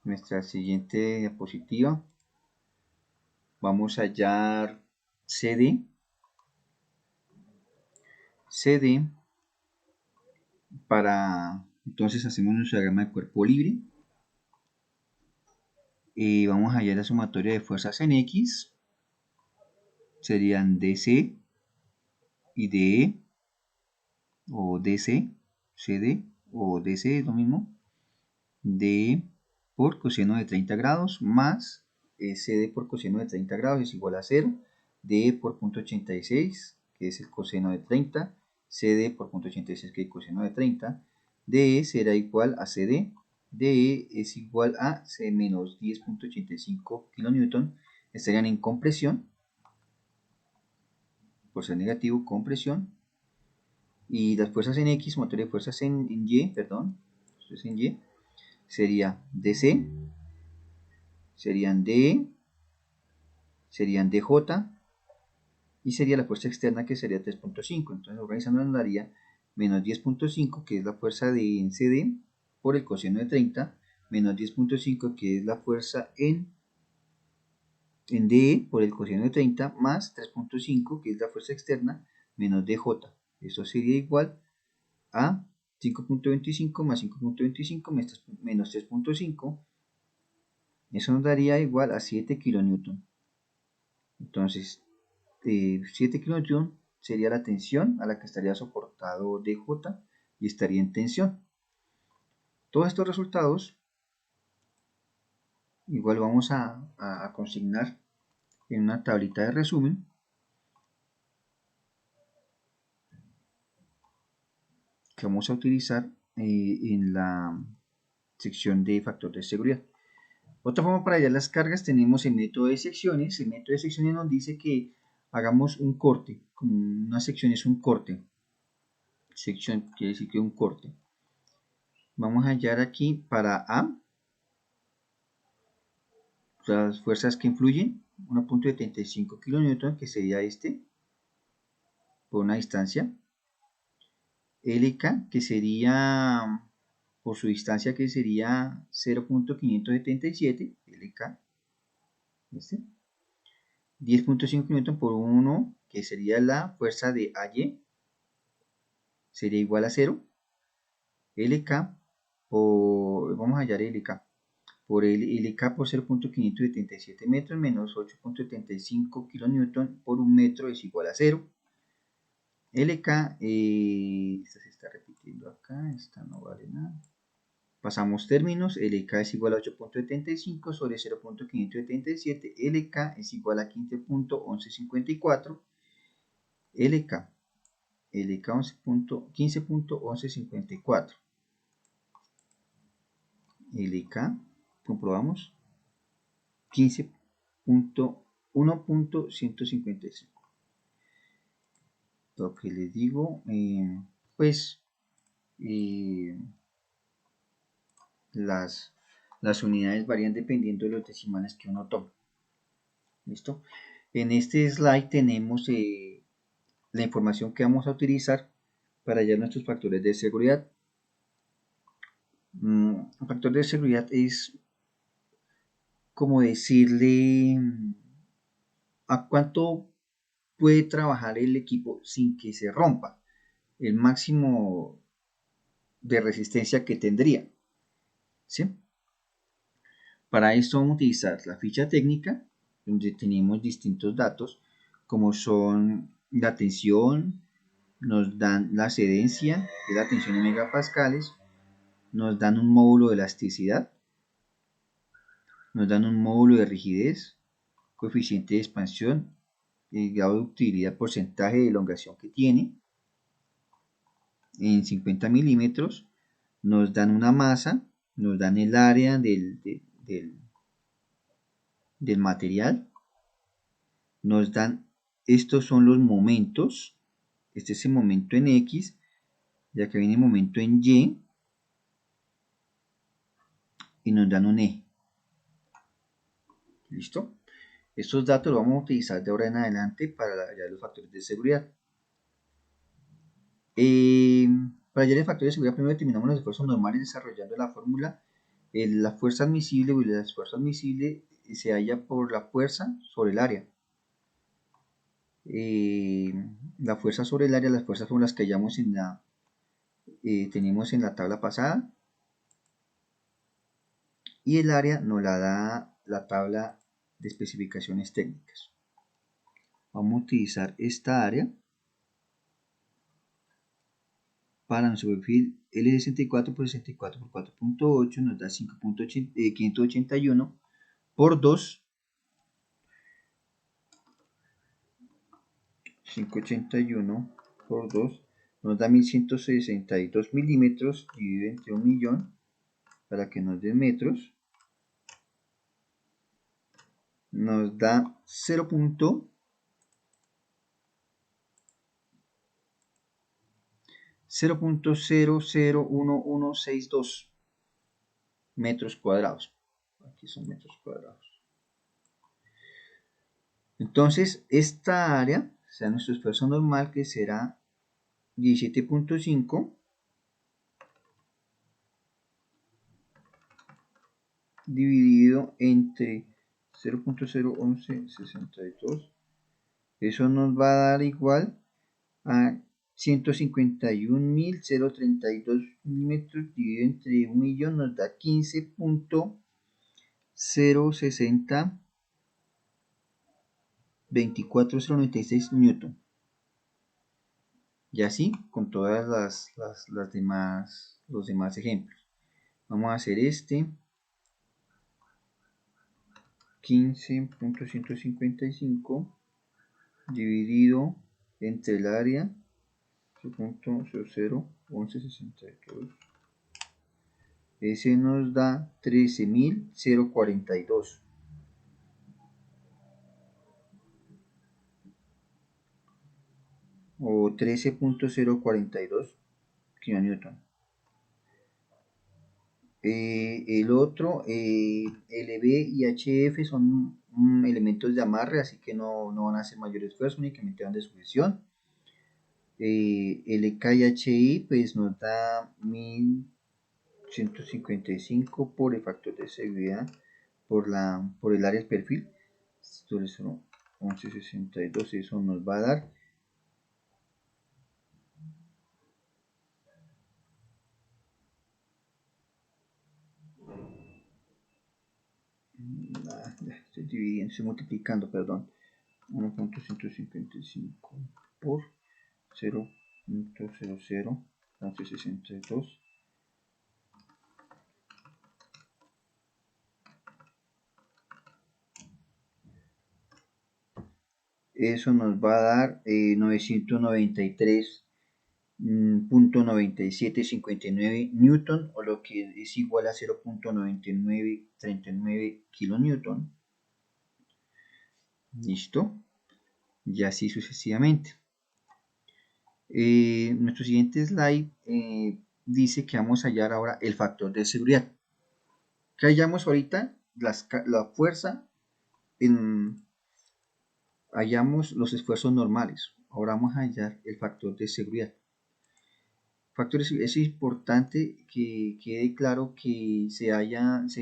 Nuestra siguiente diapositiva, vamos a hallar CD. CD, entonces hacemos nuestro diagrama de cuerpo libre. Vamos a hallar la sumatoria de fuerzas en X, serían DC y DE, o DC, CD, o DC es lo mismo, DE por coseno de 30 grados más CD por coseno de 30 grados es igual a 0, DE por 0.86, que es el coseno de 30, CD por 0.86, que es el coseno de 30, DE será igual a CD, DE es igual a C menos 10.85 kN, estarían en compresión, por ser negativo, compresión, y las fuerzas en X, motor de fuerzas en Y, perdón, esto es en Y, sería DC, serían DE, serían DJ, y sería la fuerza externa que sería 3.5. Entonces organizando nos daría menos 10.5, que es la fuerza de CD, por el coseno de 30, menos 10.5, que es la fuerza en DE, por el coseno de 30, más 3.5, que es la fuerza externa, menos DJ. Eso sería igual a 5.25 más 5.25 menos 3.5. Eso nos daría igual a 7 kN. Entonces, 7 kN sería la tensión a la que estaría soportado DJ y estaría en tensión. Todos estos resultados igual vamos a consignar en una tablita de resumen que vamos a utilizar en la sección de factor de seguridad. Otra forma para hallar las cargas tenemos el método de secciones. El método de secciones nos dice que hagamos un corte. Una sección es un corte. Sección quiere decir que un corte. Vamos a hallar aquí para A las fuerzas que influyen, 1.75 kN, que sería este, por una distancia. LK, que sería, por su distancia, que sería 0.577, LK, este. 10.5 kN por 1, que sería la fuerza de AY, sería igual a 0. LK, vamos a hallar LK, por el LK por 0.577 metros menos 8.75 kN por 1 metro es igual a 0. LK, esta se está repitiendo acá, esta no vale nada. Pasamos términos, LK es igual a 8.75 sobre 0.577, LK es igual a 15.1154, LK 15.1154, LK, comprobamos, 15.1.155. Lo que les digo, pues las unidades varían dependiendo de los decimales que uno tome. ¿Listo? En este slide tenemos la información que vamos a utilizar para hallar nuestros factores de seguridad. Un factor de seguridad es como decirle a cuánto puede trabajar el equipo sin que se rompa, el máximo de resistencia que tendría, ¿sí? Para esto vamos a utilizar la ficha técnica, donde tenemos distintos datos, como son la tensión, nos dan la excedencia, que es la tensión en megapascales, nos dan un módulo de elasticidad, nos dan un módulo de rigidez, coeficiente de expansión, el grado de ductilidad, porcentaje de elongación que tiene en 50 milímetros, nos dan una masa, nos dan el área del material, nos dan, estos son los momentos, este es el momento en X, y acá viene el momento en Y nos dan un eje. ¿Listo? Estos datos los vamos a utilizar de ahora en adelante para hallar los factores de seguridad. Para hallar el factor de seguridad, primero determinamos los esfuerzos normales desarrollando la fórmula. La fuerza admisible o el esfuerzo admisible se halla por la fuerza sobre el área. La fuerza sobre el área, las fuerzas son las que hallamos tenemos en la tabla pasada. Y el área nos la da la tabla de especificaciones técnicas. Vamos a utilizar esta área para nuestro perfil L64 por 64 por 4.8 nos da 581 por 2, 581 por 2 nos da 1162 milímetros dividido entre 1.000.000 para que nos dé metros, nos da 0.001162 metros cuadrados. Aquí son metros cuadrados. Entonces, esta área, o sea, nuestro esfuerzo normal, que será 17.5 dividido entre 0.01162, eso nos va a dar igual a 151.032 milímetros dividido entre 1.000.000 nos da 15.060 24096 newton. Y así con todas los demás ejemplos. Vamos a hacer este 15.155 dividido entre el área 0.001162. Ese nos da 13.042. O 13.042 kilonewton. El otro, LB y HF son elementos de amarre, así que no van a hacer mayor esfuerzo, únicamente van de sujeción. LK y HI pues nos da 1155 por el factor de seguridad por el área del perfil. Entonces 1162, eso nos va a dar 1.155 por 0.001162. Eso nos va a dar 993.9759 newton, o lo que es igual a 0.9939 kilonewton. Listo. Y así sucesivamente. Nuestro siguiente slide dice que vamos a hallar ahora el factor de seguridad. Que hallamos ahorita la fuerza, hallamos los esfuerzos normales. Ahora vamos a hallar el factor de seguridad. Es importante que quede claro que se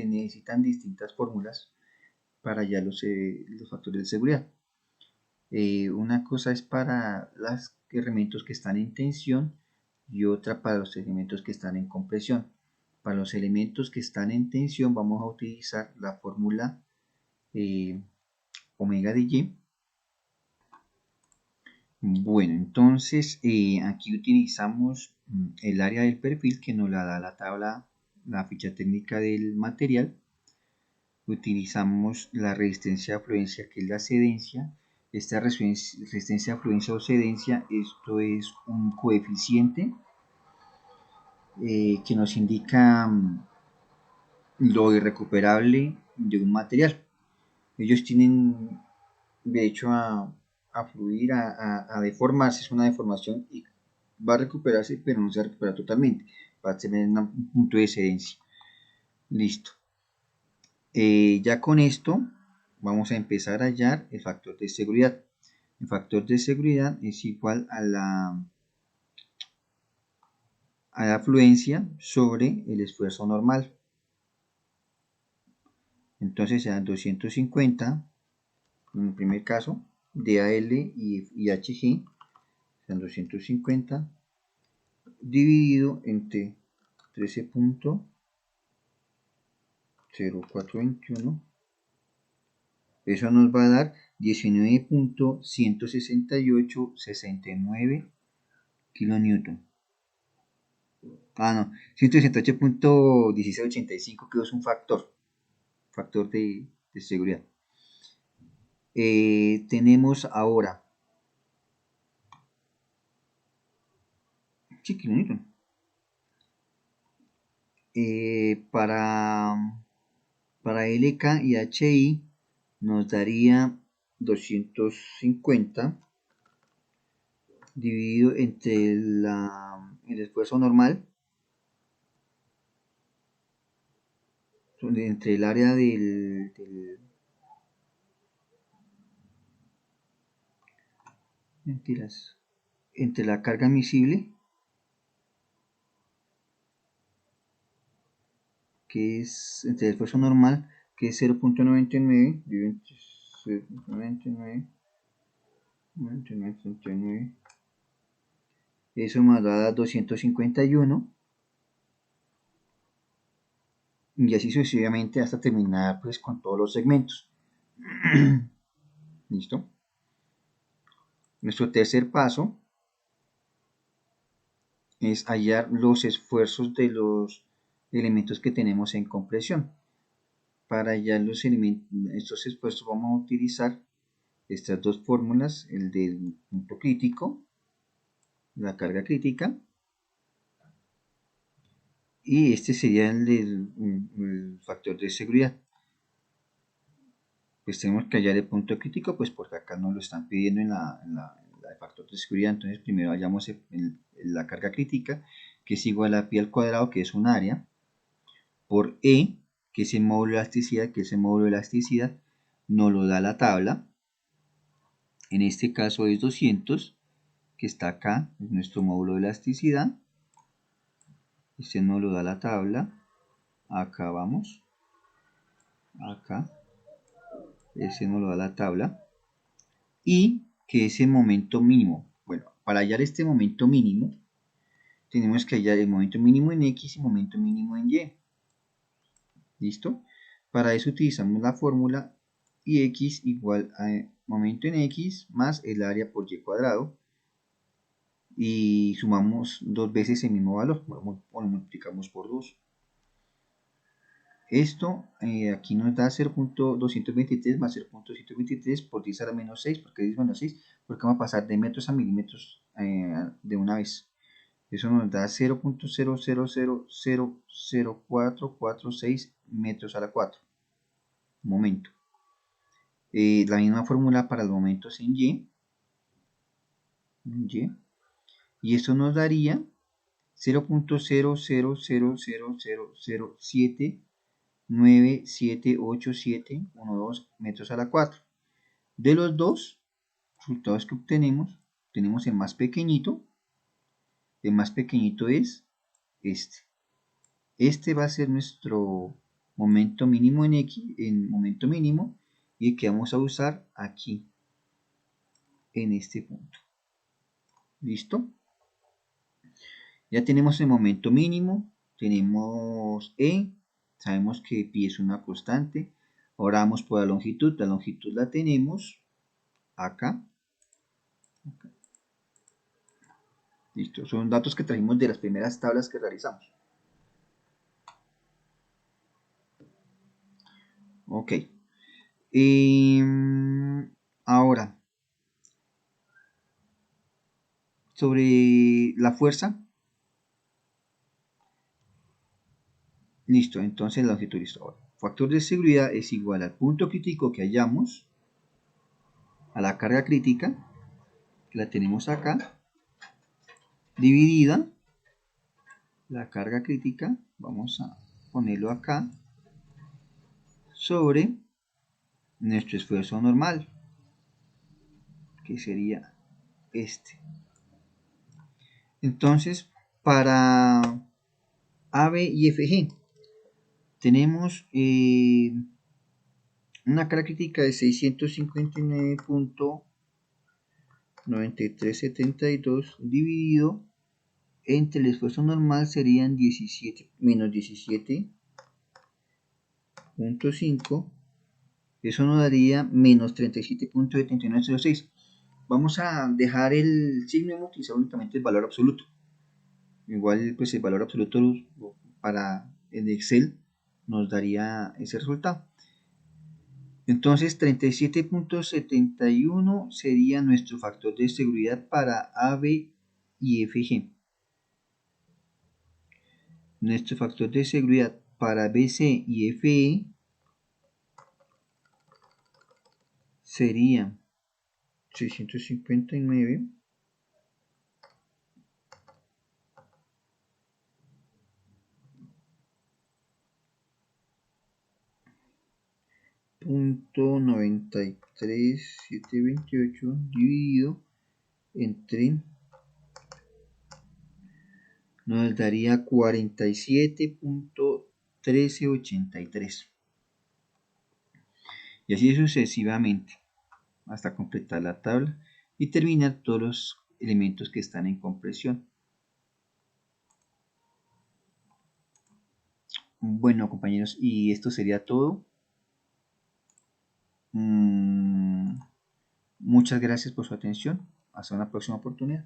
necesitan distintas fórmulas para hallar los factores de seguridad. Una cosa es para los elementos que están en tensión y otra para los elementos que están en compresión. Para los elementos que están en tensión vamos a utilizar la fórmula omega de Y, Bueno, entonces aquí utilizamos el área del perfil que nos la da la tabla, la ficha técnica del material. Utilizamos la resistencia a fluencia, que es la cedencia. Esta resistencia a fluencia o cedencia, esto es un coeficiente que nos indica lo irrecuperable de un material. Ellos tienen derecho a fluir, a deformarse, es una deformación y va a recuperarse, pero no se recupera totalmente, va a tener un punto de excedencia. Listo. Ya con esto vamos a empezar a hallar el factor de seguridad. El factor de seguridad es igual a la afluencia sobre el esfuerzo normal. Entonces serán 250, en el primer caso, DAL y HG, serán 250 dividido entre 13.0421. Eso nos va a dar 19.16869 kilonewton. No, 168.1685, que es un factor de seguridad. Tenemos ahora kilonewton. Para LK y HI nos daría 250 dividido entre el esfuerzo normal, entre el área mentiras, entre la carga admisible, que es entre el esfuerzo normal, que es 0.99 dividido entre 0.99, eso me da 251 y así sucesivamente hasta terminar pues con todos los segmentos. ¿Listo? Nuestro tercer paso es hallar los esfuerzos de los elementos que tenemos en compresión. Para hallar estos esfuerzos vamos a utilizar estas dos fórmulas, el del punto crítico, la carga crítica, y este sería el factor de seguridad. Pues tenemos que hallar el punto crítico, pues porque acá nos lo están pidiendo en la factor de seguridad. Entonces primero hallamos la carga crítica, que es igual a pi al cuadrado, que es un área, por E, que es el módulo de elasticidad, nos lo da la tabla. En este caso es 200, que está acá, es nuestro módulo de elasticidad. Este nos lo da la tabla. Acá vamos. Acá. Ese nos lo da la tabla. Y que es el momento mínimo. Bueno, para hallar este momento mínimo, tenemos que hallar el momento mínimo en X y momento mínimo en Y. ¿Listo? Para eso utilizamos la fórmula Ix igual a momento en X más el área por Y cuadrado. Y sumamos dos veces el mismo valor, o lo multiplicamos por 2. Esto aquí nos da 0.223 más 0.123 por 10 a la menos 6, porque 10 menos 6, porque vamos a pasar de metros a milímetros de una vez. Eso nos da 0.00000446 metros a la 4. Momento. La misma fórmula para los momentos en Y. Y esto nos daría 0.000007978712 metros a la 4. De los dos resultados que obtenemos, tenemos el más pequeñito. El más pequeñito es este. Este va a ser nuestro momento mínimo en X, en momento mínimo, y el que vamos a usar aquí, en este punto. ¿Listo? Ya tenemos el momento mínimo, tenemos E, sabemos que pi es una constante. Ahora vamos por la longitud la tenemos acá. Listo, son datos que trajimos de las primeras tablas que realizamos. Ok. Ahora, sobre la fuerza. Listo, entonces la longitud, listo. Ahora, factor de seguridad es igual al punto crítico que hallamos, a la carga crítica, que la tenemos acá, dividida la carga crítica, vamos a ponerlo acá, sobre nuestro esfuerzo normal, que sería este. Entonces, para AB y FG, tenemos una carga crítica de 659.9372 dividido entre el esfuerzo normal serían 17 menos 17.5, eso nos daría menos 37.7906. Vamos a dejar el signo y utilizar únicamente el valor absoluto. Igual pues el valor absoluto para el Excel nos daría ese resultado. Entonces 37.71 sería nuestro factor de seguridad para AB y FG. Nuestro factor de seguridad para BC y FE sería 659 .93728 dividido entre, nos daría 47.1383 y así sucesivamente hasta completar la tabla y terminar todos los elementos que están en compresión. Bueno, compañeros, y esto sería todo. Muchas gracias por su atención. Hasta una próxima oportunidad.